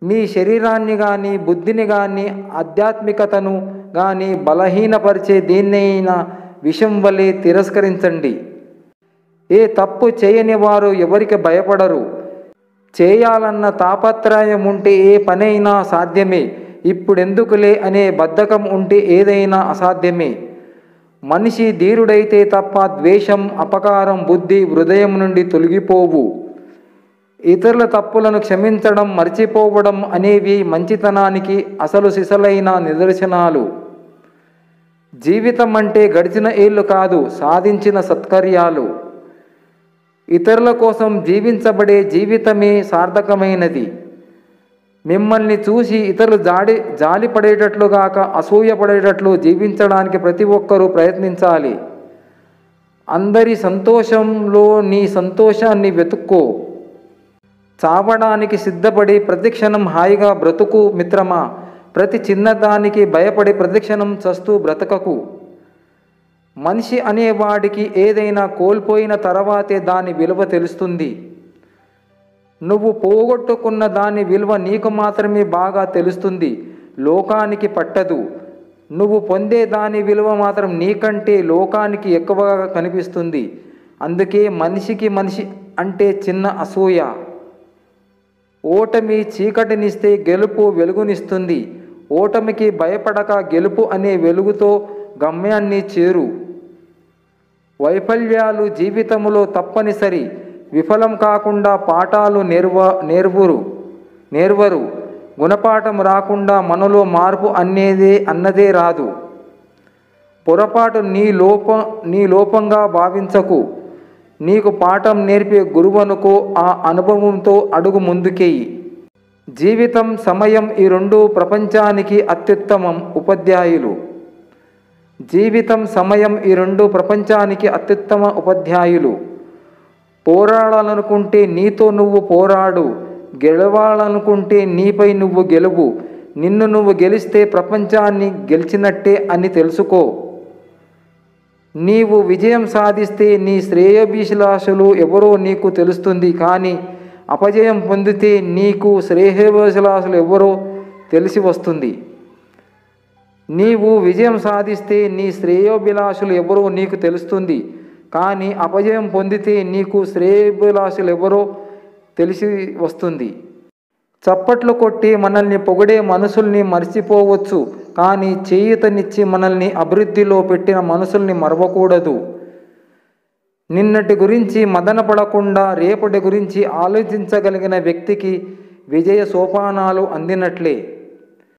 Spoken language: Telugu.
మీ శరీరాన్ని కానీ బుద్ధిని కానీ ఆధ్యాత్మికతను కానీ బలహీనపరిచే దేన్నైనా విషం వలె తిరస్కరించండి. ఏ తప్పు చేయని వారు ఎవరికి భయపడరు. చేయాలన్న తాపత్రయం ఉంటే ఏ పనైనా సాధ్యమే. ఇప్పుడెందుకులే అనే బద్ధకం ఉంటే ఏదైనా అసాధ్యమే. మనిషి ధీరుడైతే తప్ప ద్వేషం, అపకారం బుద్ధి హృదయం నుండి తొలగిపోవు. ఇతరుల తప్పులను క్షమించడం, మర్చిపోవడం అనేవి మంచితనానికి అసలు సిసలైన నిదర్శనాలు. జీవితం అంటే గడిచిన ఏళ్ళు కాదు, సాధించిన సత్కార్యాలు. ఇతరుల కోసం జీవించబడే జీవితమే సార్థకమైనది. మిమ్మల్ని చూసి ఇతరులు జాలిపడేటట్లుగాక అసూయపడేటట్లు జీవించడానికి ప్రతి ఒక్కరూ ప్రయత్నించాలి. అందరి సంతోషంలో నీ సంతోషాన్ని వెతుక్కో. చావడానికి సిద్ధపడి ప్రతిక్షణం హాయిగా బ్రతుకు మిత్రమా. ప్రతి చిన్నదానికి భయపడి ప్రతిక్షణం చస్తూ బ్రతకకు. మనిషి అనేవాడికి ఏదైనా కోల్పోయిన తర్వాతే దాని విలువ తెలుస్తుంది. నువ్వు పోగొట్టుకున్న దాని విలువ నీకు మాత్రమే బాగా తెలుస్తుంది, లోకానికి పట్టదు. నువ్వు పొందే దాని విలువ మాత్రం నీకంటే లోకానికి ఎక్కువగా కనిపిస్తుంది. అందుకే మనిషికి మనిషి అంటే చిన్న అసూయ. ఓటమి చీకటినిస్తే గెలుపు వెలుగునిస్తుంది. ఓటమికి భయపడక గెలుపు అనే వెలుగుతో గమ్యాన్ని చేరు. వైఫల్యాలు జీవితంలో తప్పనిసరి. విఫలం కాకుండా పాఠాలు నేర్వరు. గుణపాఠం రాకుండా మనలో మార్పు అన్నదే రాదు. పొరపాటు నీ లోపంగా భావించకు. నీకు పాఠం నేర్పే గురువనుకో. ఆ అనుభవంతో అడుగు ముందుకేయి. జీవితం, సమయం ఈ రెండు ప్రపంచానికి అత్యుత్తమం ఉపాధ్యాయులు. జీవితం, సమయం ఈ రెండు ప్రపంచానికి అత్యుత్తమ ఉపాధ్యాయులు. పోరాడాలనుకుంటే నీతో నువ్వు పోరాడు. గెలవాలనుకుంటే నీపై నువ్వు గెలువు. నిన్ను నువ్వు గెలిస్తే ప్రపంచాన్ని గెలిచినట్టే అని తెలుసుకో. నీవు విజయం సాధిస్తే నీ శ్రేయోభిలాషులు ఎవరో నీకు తెలుస్తుంది. కానీ అపజయం పొందితే నీకు శ్రేయోభిలాషులు ఎవరో తెలిసి వస్తుంది. నీవు విజయం సాధిస్తే నీ శ్రేయోభిలాషులు ఎవరో నీకు తెలుస్తుంది. కానీ అపజయం పొందితే నీకు శ్రేయోభిలాషులు ఎవరో తెలిసి వస్తుంది. చప్పట్లు కొట్టి మనల్ని పొగిడే మనుషుల్ని మర్చిపోవచ్చు, కానీ చేయూతనిచ్చి మనల్ని అభివృద్ధిలో పెట్టిన మనుషుల్ని మరవకూడదు. నిన్నటి గురించి మదనపడకుండా రేపటి గురించి ఆలోచించగలిగిన వ్యక్తికి విజయ సోపానాలు అందినట్లే.